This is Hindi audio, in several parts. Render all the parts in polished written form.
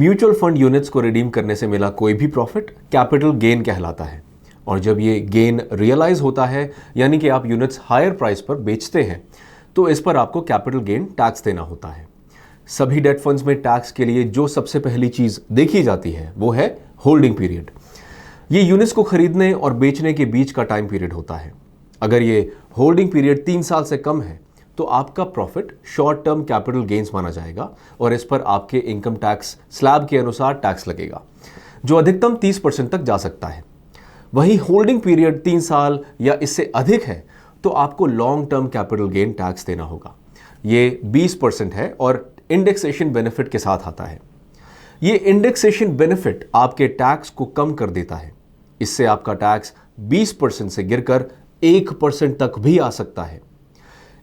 म्यूचुअल फंड यूनिट्स को रिडीम करने से मिला कोई भी प्रॉफिट कैपिटल गेन कहलाता है, और जब ये गेन रियलाइज होता है यानी कि आप यूनिट्स हायर प्राइस पर बेचते हैं तो इस पर आपको कैपिटल गेन टैक्स देना होता है। सभी डेट फंड्स में टैक्स के लिए जो सबसे पहली चीज देखी जाती है वो है होल्डिंग पीरियड। ये यूनिट्स को खरीदने और बेचने के बीच का टाइम पीरियड होता है। अगर ये होल्डिंग पीरियड 3 साल से कम है तो आपका profit short term capital gains माना जाएगा और इस पर आपके इनकम टैक्स स्लैब के अनुसार टैक्स लगेगा, जो अधिकतम 30% तक जा सकता है। वहीं होल्डिंग पीरियड 3 साल या इससे अधिक है तो आपको long term capital gain tax देना होगा। ये 20% है और इंडेक्सेशन बेनिफिट के साथ आता है। ये इंडेक्सेशन बेनिफिट आपके टैक्स को कम कर देता है। इससे आपका टैक्स 20% से गिरकर 1% तक भी आ सकता है।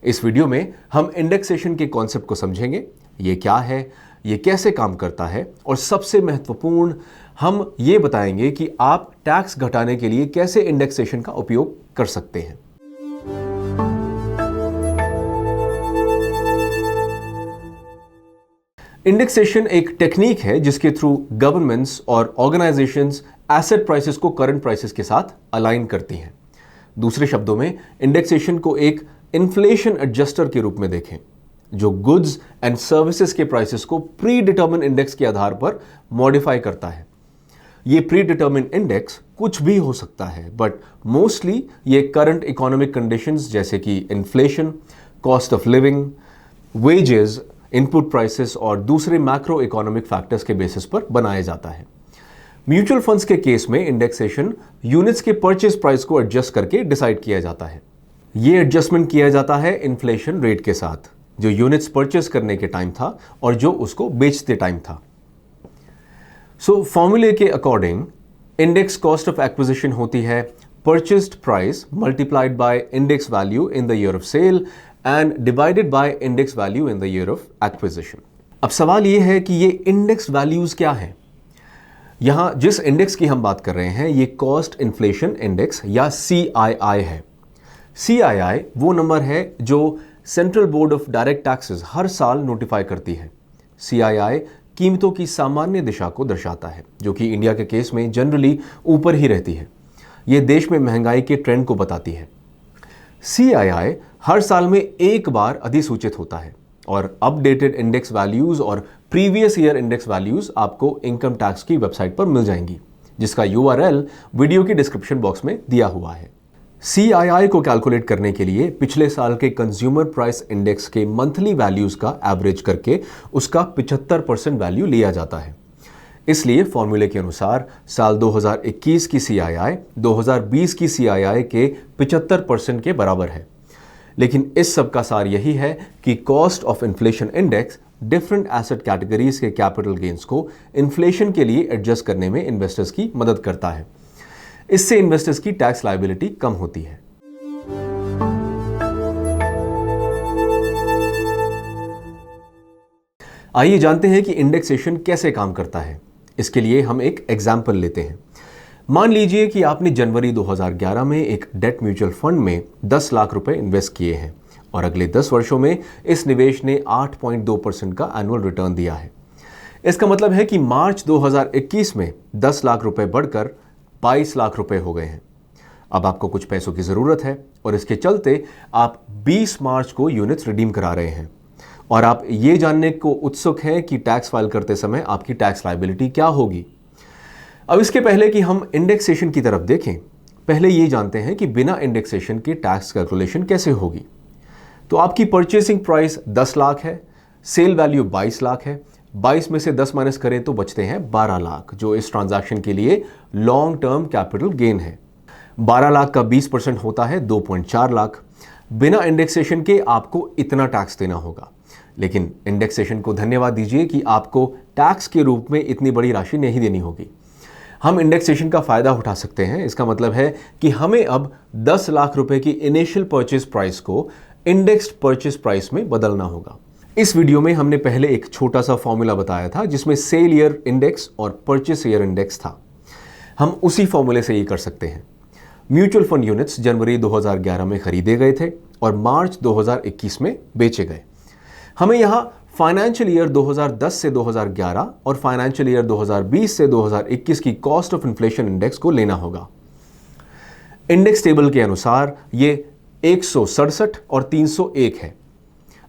इस वीडियो में हम इंडेक्सेशन के कॉन्सेप्ट को समझेंगे, ये क्या है, ये कैसे काम करता है, और सबसे महत्वपूर्ण हम ये बताएंगे कि आप टैक्स घटाने के लिए कैसे इंडेक्सेशन का उपयोग कर सकते हैं। इंडेक्सेशन एक टेक्निक है जिसके थ्रू गवर्नमेंट्स और ऑर्गेनाइजेशंस एसेट प्राइसेस को करंट प्राइसेस के साथ अलाइन करती हैं। दूसरे शब्दों में इंडेक्सेशन को एक इन्फ्लेशन एडजस्टर के रूप में देखें, जो गुड्स एंड सर्विसेज के प्राइसेस को प्री डिटर्मिन इंडेक्स के आधार पर मॉडिफाई करता है। ये प्री डिटर्मिन इंडेक्स कुछ भी हो सकता है, बट मोस्टली ये करंट इकोनॉमिक कंडीशंस जैसे कि inflation, cost of living, wages, input prices और दूसरे मैक्रो इकोनॉमिक फैक्टर्स के बेसिस पर बनाया जाता है। म्यूचुअल फंड्स के केस में इंडेक्सेशन यूनिट्स के परचेज प्राइस को एडजस्ट करके डिसाइड किया जाता है। यह एडजस्टमेंट किया जाता है इन्फ्लेशन रेट के साथ, जो यूनिट्स परचेज करने के टाइम था और जो उसको बेचते टाइम था। फॉर्मूले के according index cost of acquisition होती है purchased price multiplied by index value in the year of sale and divided by index value in the year of acquisition. अब सवाल यह है कि ये इंडेक्स वैल्यूज क्या है। यहां जिस इंडेक्स की हम बात कर रहे हैं ये कॉस्ट इन्फ्लेशन इंडेक्स या CII है। CII वो नंबर है जो central board of direct taxes हर साल नोटिफाई करती है। CII कीमतों की सामान्य दिशा को दर्शाता है, जो कि इंडिया के केस में जनरली ऊपर ही रहती है। ये देश में महंगाई के ट्रेंड को बताती है। CII हर साल में एक बार अधिसूचित होता है और अपडेटेड इंडेक्स वैल्यूज और प्रीवियस ईयर इंडेक्स वैल्यूज आपको इनकम टैक्स की वेबसाइट पर मिल जाएंगी, जिसका URL वीडियो की डिस्क्रिप्शन बॉक्स में दिया हुआ है। CII को कैलकुलेट करने के लिए पिछले साल के कंज्यूमर प्राइस इंडेक्स के मंथली वैल्यूज का एवरेज करके उसका 75% वैल्यू लिया जाता है। इसलिए फॉर्मूले के अनुसार साल 2021 की CII 2020 की CII के 75% के बराबर है। लेकिन इस सब का सार यही है कि cost of inflation index different asset categories के कैपिटल गेन्स को इन्फ्लेशन के लिए एडजस्ट करने में इन्वेस्टर्स की मदद करता है। इससे इन्वेस्टर्स की टैक्स लायबिलिटी कम होती है। आइए जानते हैं कि इंडेक्सेशन कैसे काम करता है। इसके लिए हम एक एग्जाम्पल लेते हैं। मान लीजिए कि आपने जनवरी 2011 में एक डेट म्यूचुअल फंड में 10 लाख रुपए इन्वेस्ट किए हैं और अगले 10 वर्षों में इस निवेश ने 8.2% का एनुअल रिटर्न दिया है। इसका मतलब है कि मार्च 2021 में 10 लाख रुपए बढ़कर 22 लाख रुपए हो गए हैं। अब आपको कुछ पैसों की जरूरत है और इसके चलते आप 20 मार्च को यूनिट्स रिडीम करा रहे हैं और आप ये जानने को उत्सुक हैं कि टैक्स फाइल करते समय आपकी टैक्स लायबिलिटी क्या होगी। अब इसके पहले कि हम इंडेक्सेशन की तरफ देखें, पहले ये जानते हैं कि बिना इंडेक्सेशन के टैक्स कैलकुलेशन कैसे होगी। तो आपकी परचेसिंग प्राइस 10 लाख है, सेल वैल्यू 22 लाख है, 22 में से 10 माइनस करें तो बचते हैं 12 लाख, जो इस ट्रांजैक्शन के लिए लॉन्ग टर्म कैपिटल गेन है। 12 लाख का 20% होता है 2.4 लाख। बिना इंडेक्सेशन के आपको इतना टैक्स देना होगा, लेकिन इंडेक्सेशन को धन्यवाद दीजिए कि आपको टैक्स के रूप में इतनी बड़ी राशि नहीं देनी होगी। हम इंडेक्सेशन का फायदा उठा सकते हैं। इसका मतलब है कि हमें अब 10 लाख रुपए की इनिशियल परचेज प्राइस को इंडेक्स्ड परचेज प्राइस में बदलना होगा। इस वीडियो में हमने पहले एक छोटा सा फॉर्मूला बताया था जिसमें सेल ईयर इंडेक्स और परचेस ईयर इंडेक्स था। हम उसी फॉर्मूले से ये कर सकते हैं। म्यूचुअल फंड यूनिट्स जनवरी 2011 में खरीदे गए थे और मार्च 2021 में बेचे गए। हमें यहाँ फाइनेंशियल ईयर 2010 से 2011 और फाइनेंशियल ईयर 2020 से 2021 की कॉस्ट ऑफ इन्फ्लेशन इंडेक्स को लेना होगा। इंडेक्स टेबल के अनुसार ये 167 और 301 है।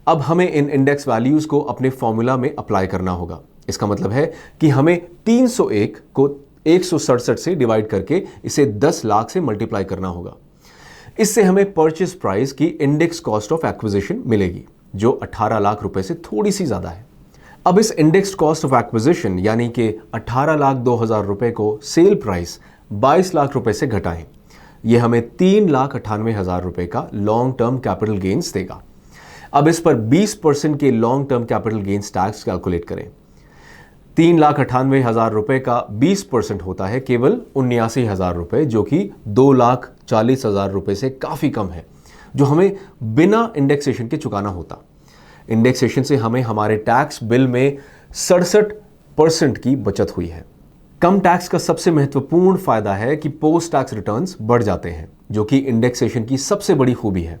अब हमें इन इंडेक्स वैल्यूज को अपने फॉर्मूला में अप्लाई करना होगा। इसका मतलब है कि हमें 301 को 167 से डिवाइड करके इसे 10 लाख से मल्टीप्लाई करना होगा। इससे हमें परचेस प्राइस की इंडेक्स कॉस्ट ऑफ एक्विजिशन मिलेगी, जो 18 लाख रुपए से थोड़ी सी ज्यादा है। अब इस इंडेक्स कॉस्ट ऑफ एक्विजिशन यानी कि 18,02,000 रुपए को सेल प्राइस 22 लाख रुपए से घटाएं। यह हमें 3,98,000 रुपए का लॉन्ग टर्म कैपिटल गेन्स देगा। अब इस पर 20% के long term capital gains tax calculate करें। 3,98,000 रुपए का 20% होता है केवल 79,000 रुपए, जो कि 2,40,000 रुपए से काफी कम है, जो हमें बिना इंडेक्सेशन के चुकाना होता। इंडेक्सेशन से हमें हमारे टैक्स बिल में 67% की बचत हुई है। कम टैक्स का सबसे महत्वपूर्ण फायदा है कि पोस्ट टैक्स रिटर्न्स बढ़ जाते हैं, जो कि इंडेक्सेशन की सबसे बड़ी खूबी है,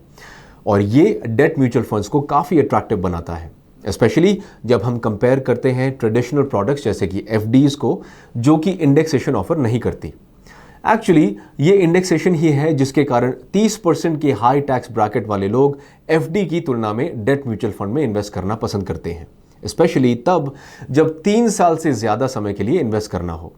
और ये डेट म्यूचुअल फंड्स को काफी अट्रैक्टिव बनाता है, स्पेशली जब हम कंपेयर करते हैं ट्रेडिशनल प्रोडक्ट्स जैसे कि एफडीज को, जो कि इंडेक्सेशन ऑफर नहीं करती। एक्चुअली ये इंडेक्सेशन ही है जिसके कारण 30% के हाई टैक्स ब्रैकेट वाले लोग एफडी की तुलना में डेट म्यूचुअल फंड में इन्वेस्ट करना पसंद करते हैं, स्पेशली तब जब 3 साल से ज्यादा समय के लिए इन्वेस्ट करना हो।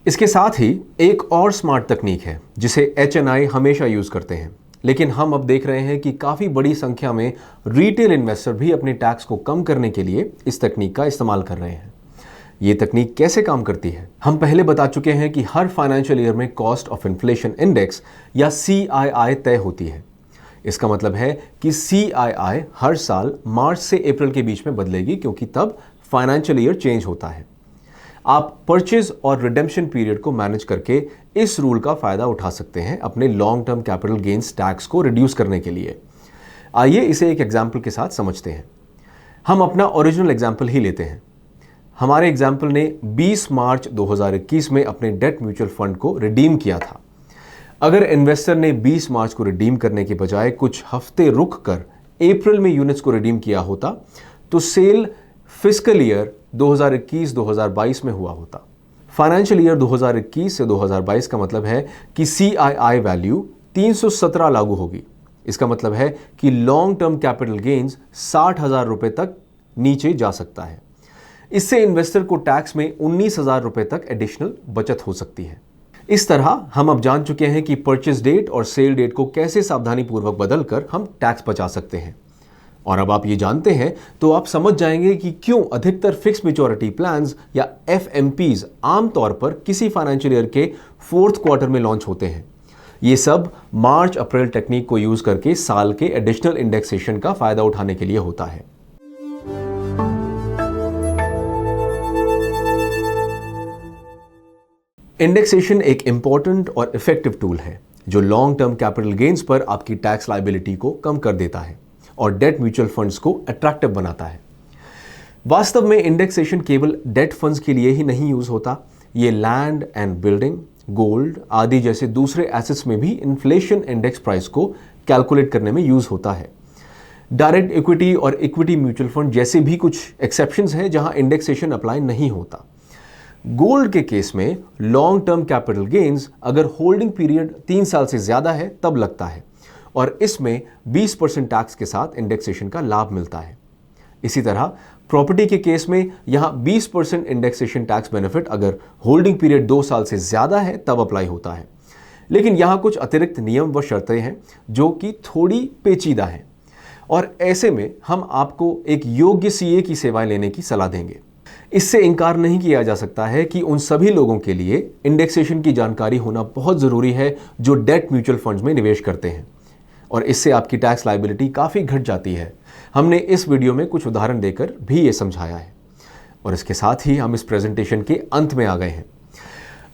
इसके साथ ही एक और स्मार्ट तकनीक है जिसे HNI हमेशा यूज करते हैं, लेकिन हम अब देख रहे हैं कि काफी बड़ी संख्या में रिटेल इन्वेस्टर भी अपने टैक्स को कम करने के लिए इस तकनीक का इस्तेमाल कर रहे हैं। ये तकनीक कैसे काम करती है? हम पहले बता चुके हैं कि हर फाइनेंशियल ईयर में कॉस्ट ऑफ इन्फ्लेशन इंडेक्स या CII तय होती है। इसका मतलब है कि CII हर साल मार्च से अप्रैल के बीच में बदलेगी, क्योंकि तब फाइनेंशियल ईयर चेंज होता है। आप परचेज और रिडेम्पशन पीरियड को मैनेज करके इस रूल का फायदा उठा सकते हैं अपने long term capital gains tax को रिड्यूस करने के लिए। आइए इसे एक एग्जाम्पल के साथ समझते हैं। हम अपना ओरिजिनल एग्जाम्पल ही लेते हैं। हमारे एग्जाम्पल ने 20 मार्च 2021 में अपने डेट म्यूचुअल फंड को रिडीम किया था। अगर इन्वेस्टर ने 20 मार्च को रिडीम करने के बजाय कुछ हफ्ते रुक कर अप्रैल में यूनिट्स को रिडीम किया होता, तो सेल फिस्कल ईयर 2021-2022 में हुआ होता। फाइनेंशियल ईयर 2021 से 2022 का मतलब है कि CII वैल्यू 317 लागू होगी। इसका मतलब है कि लॉन्ग टर्म कैपिटल गेन्स 60,000 रुपए तक नीचे जा सकता है। इससे इन्वेस्टर को टैक्स में 19,000 रुपए तक एडिशनल बचत हो सकती है। इस तरह हम अब जान चुके हैं कि परचेज डेट और सेल डेट को कैसे सावधानी पूर्वक बदलकर हम टैक्स बचा सकते हैं। और अब आप ये जानते हैं तो आप समझ जाएंगे कि क्यों अधिकतर फिक्स मैच्योरिटी प्लान्स या FMPs आमतौर पर किसी फाइनेंशियल ईयर के 4th क्वार्टर में लॉन्च होते हैं। ये सब मार्च अप्रैल टेक्निक को यूज करके साल के एडिशनल इंडेक्सेशन का फायदा उठाने के लिए होता है। इंडेक्सेशन एक इंपॉर्टेंट और इफेक्टिव टूल है जो लॉन्ग टर्म कैपिटल गेन्स पर आपकी टैक्स लायबिलिटी को कम कर देता है और डेट म्यूचुअल फंड्स को अट्रैक्टिव बनाता है। वास्तव में इंडेक्सेशन केवल डेट फंड्स के लिए ही नहीं यूज होता, ये लैंड एंड बिल्डिंग, गोल्ड आदि जैसे दूसरे एसेट्स में भी इन्फ्लेशन इंडेक्स प्राइस को कैलकुलेट करने में यूज होता है। डायरेक्ट इक्विटी और इक्विटी म्यूचुअल फंड जैसे भी कुछ एक्सेप्शंस हैं जहां इंडेक्सेशन अप्लाई नहीं होता। गोल्ड के केस में लॉन्ग टर्म कैपिटल गेन्स अगर होल्डिंग पीरियड 3 साल से ज्यादा है तब लगता है, और इसमें 20% टैक्स के साथ इंडेक्सेशन का लाभ मिलता है। इसी तरह प्रॉपर्टी के केस में यहां 20% इंडेक्सेशन टैक्स बेनिफिट अगर होल्डिंग पीरियड 2 साल से ज्यादा है तब अप्लाई होता है। लेकिन यहां कुछ अतिरिक्त नियम व शर्तें हैं जो कि थोड़ी पेचीदा हैं, और ऐसे में हम आपको एक योग्य CA की सेवाएं लेने की सलाह देंगे। इससे इनकार नहीं किया जा सकता है कि उन सभी लोगों के लिए इंडेक्सेशन की जानकारी होना बहुत जरूरी है जो डेट म्यूचुअल फंड्स में निवेश करते हैं, और इससे आपकी टैक्स लायबिलिटी काफी घट जाती है। हमने इस वीडियो में कुछ उदाहरण देकर भी ये समझाया है, और इसके साथ ही हम इस प्रेजेंटेशन के अंत में आ गए हैं।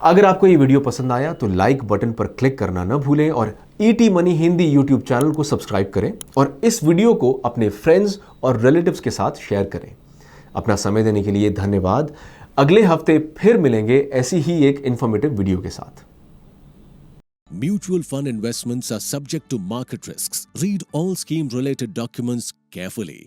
अगर आपको ये वीडियो पसंद आया तो लाइक बटन पर क्लिक करना न भूलें और ET money Hindi YouTube channel को सब्सक्राइब करें और इस वीडियो को अपने फ्रेंड्स और रिलेटिव्स के साथ शेयर करें। अपना समय देने के लिए धन्यवाद। अगले हफ्ते फिर मिलेंगे ऐसी ही एक इंफॉर्मेटिव वीडियो के साथ। Mutual fund investments are subject to market risks. Read all scheme related documents carefully.